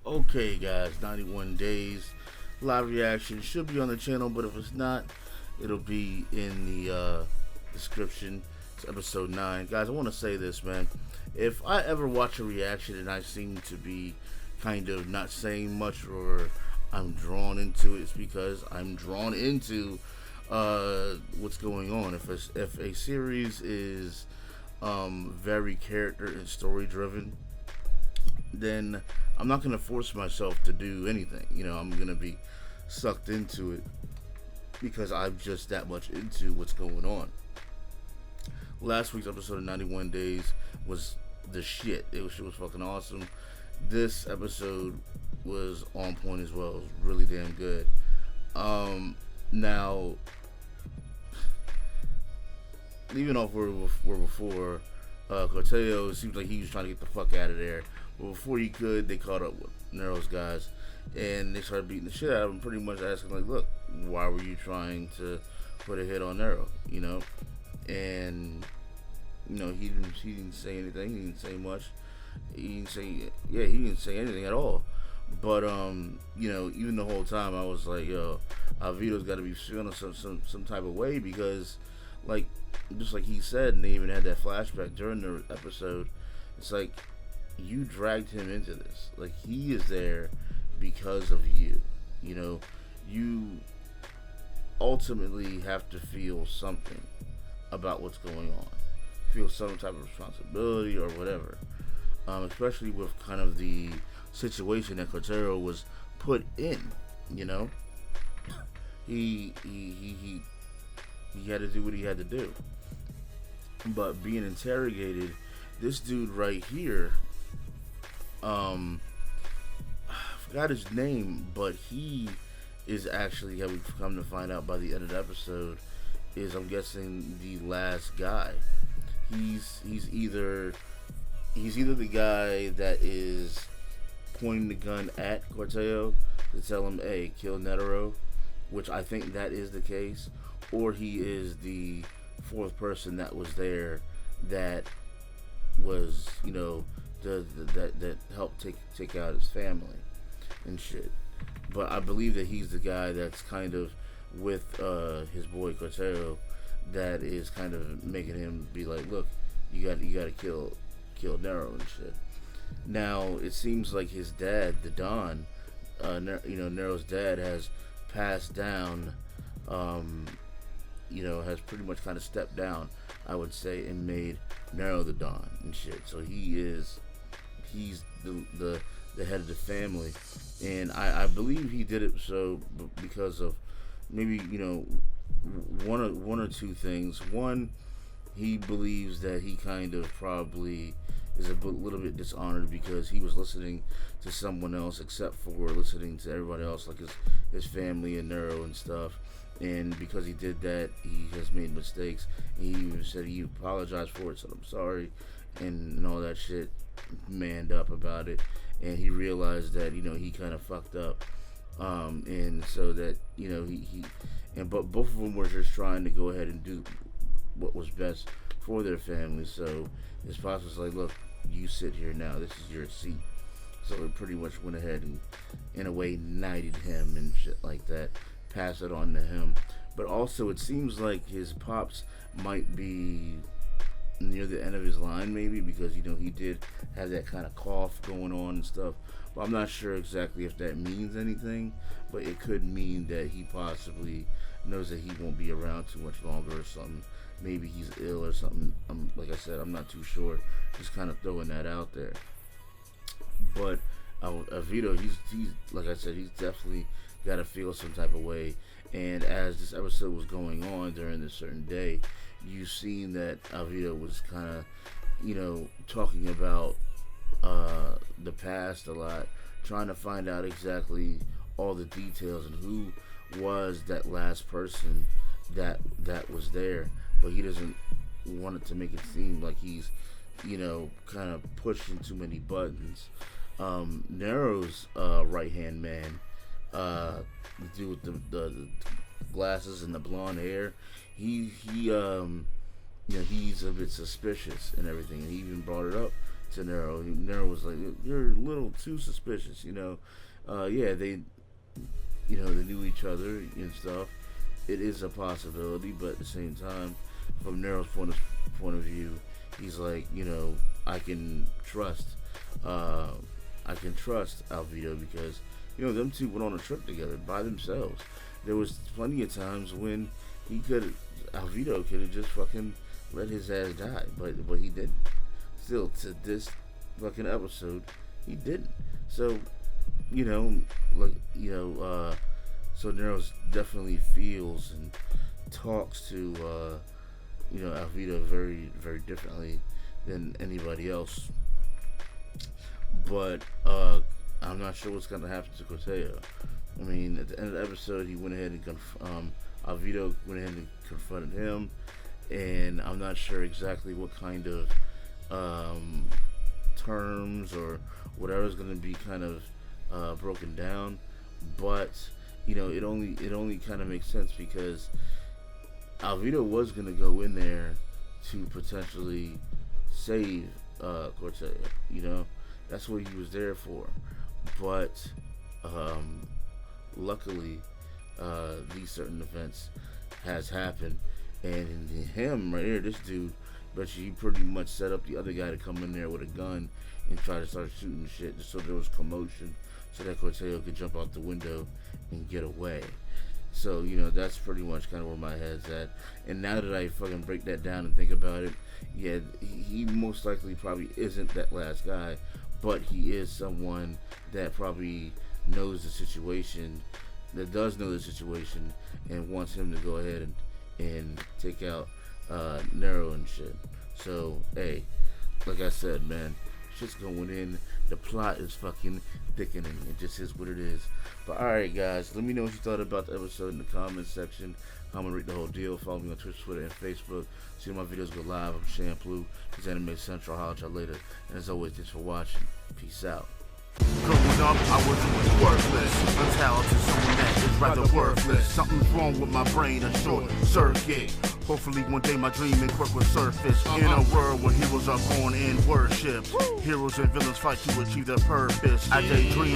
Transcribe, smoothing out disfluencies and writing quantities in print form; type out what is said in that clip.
Okay, guys, 91 days live reaction should be on the channel, but if it's not, it'll be in the description. It's episode 9. Guys, I want to say this, man. If I ever watch a reaction and I seem to be kind of not saying much or I'm drawn into it, it's because I'm drawn into what's going on. If a series is very character and story driven, then I'm not going to force myself to do anything. I'm going to be sucked into it because I'm just that much into what's going on. Last week's episode of 91 Days was the shit. It was fucking awesome. This episode was on point as well. It was really damn good. Now, leaving off where we were before, Corteo seems like he was trying to get the fuck out of there. But before he could, they caught up with Nero's guys, and they started beating the shit out of him, pretty much asking, like, look, why were you trying to put a hit on Nero, And, he didn't say anything. He didn't say much. He didn't say anything at all. But, even the whole time, I was like, yo, Alvido's got to be feeling some type of way because, like, just like he said, and they even had that flashback during the episode, it's like, you dragged him into this. Like, he is there because of you. You ultimately have to feel something about what's going on. Feel some type of responsibility or whatever. Especially with kind of the situation that Cotero was put in. He had to do what he had to do. But being interrogated, this dude right here, I forgot his name, but he is actually, how we've come to find out by the end of the episode, is, I'm guessing, the last guy. He's either the guy that is pointing the gun at Corteo to tell him, hey, kill Netero, which I think that is the case, or he is the fourth person that was there that was, that helped take out his family and shit. But I believe that he's the guy that's kind of with his boy Corteo, that is kind of making him be like, look, you got to kill Nero and shit. Now it seems like his dad, the Don, Nero's dad, has passed down, has pretty much kind of stepped down, I would say, and made Nero the Don and shit. So he's the head of the family, and I believe he did it because of maybe one or two things. One, he believes that he kind of probably is a little bit dishonored because he was listening to someone else except for listening to everybody else, like his family and Nero and stuff. And because he did that, he has made mistakes. And he even said he apologized for it, said I'm sorry, and all that shit, manned up about it. And he realized that, he kind of fucked up. And so that, but both of them were just trying to go ahead and do what was best for their family. So his pops was like, look, you sit here now, this is your seat. So it pretty much went ahead and, in a way, knighted him and shit like that, pass it on to him. But also it seems like his pops might be near the end of his line, maybe, because he did have that kind of cough going on and stuff. But I'm not sure exactly if that means anything, but it could mean that he possibly knows that he won't be around too much longer or something. Maybe he's ill or something. Like I said, I'm not too sure. Just kind of throwing that out there. But Vito, he's like I said, he's definitely got to feel some type of way. And as this episode was going on during this certain day, you've seen that Alvito was kind of, talking about the past a lot, trying to find out exactly all the details and who was that last person that was there. But he doesn't want it to make it seem like he's, kind of pushing too many buttons. Nero's right-hand man, the dude with the glasses and the blonde hair, he's a bit suspicious and everything. And he even brought it up to Nero. Nero was like, "You're a little too suspicious," you know. Yeah, they knew each other and stuff. It is a possibility, but at the same time, from Nero's point of view, he's like, I can trust Alvito because them two went on a trip together by themselves. There was plenty of times when Alvito could have just fucking let his ass die, but he didn't. Still, to this fucking episode, he didn't. So, so Nero's definitely feels and talks to, Alvito very, very differently than anybody else. But, I'm not sure what's going to happen to Corteo. I mean, at the end of the episode, he went ahead and Alvito went ahead and confronted him, and I'm not sure exactly what kind of terms or whatever is going to be kind of broken down, but it only kind of makes sense because Alvito was going to go in there to potentially save Corteo. That's what he was there for, but luckily these certain events has happened, and him right here, this dude, but he pretty much set up the other guy to come in there with a gun and try to start shooting shit just so there was commotion so that Corteo could jump out the window and get away. So, that's pretty much kind of where my head's at. And now that I fucking break that down and think about it, yeah, he most likely probably isn't that last guy, but he is someone that probably knows the situation, that does know the situation, and wants him to go ahead and take out Nero and shit. So, hey, like I said, man, shit's going in. The plot is fucking thickening. It just is what it is. But alright, guys, let me know what you thought about the episode in the comments section. I'm gonna read the whole deal. Follow me on Twitch, Twitter, and Facebook. See my videos go live. I'm CenTruL. It's AnimeCenTruL. Holla at y'all later. And as always, thanks for watching. Peace out. Growing up, I was worthless, untalented, someone that is rather worthless. Something's wrong with my brain, a short circuit. Hopefully one day my dream and quirk will surface. In a world where heroes are born and worshipped, heroes and villains fight to achieve their purpose. I daydream,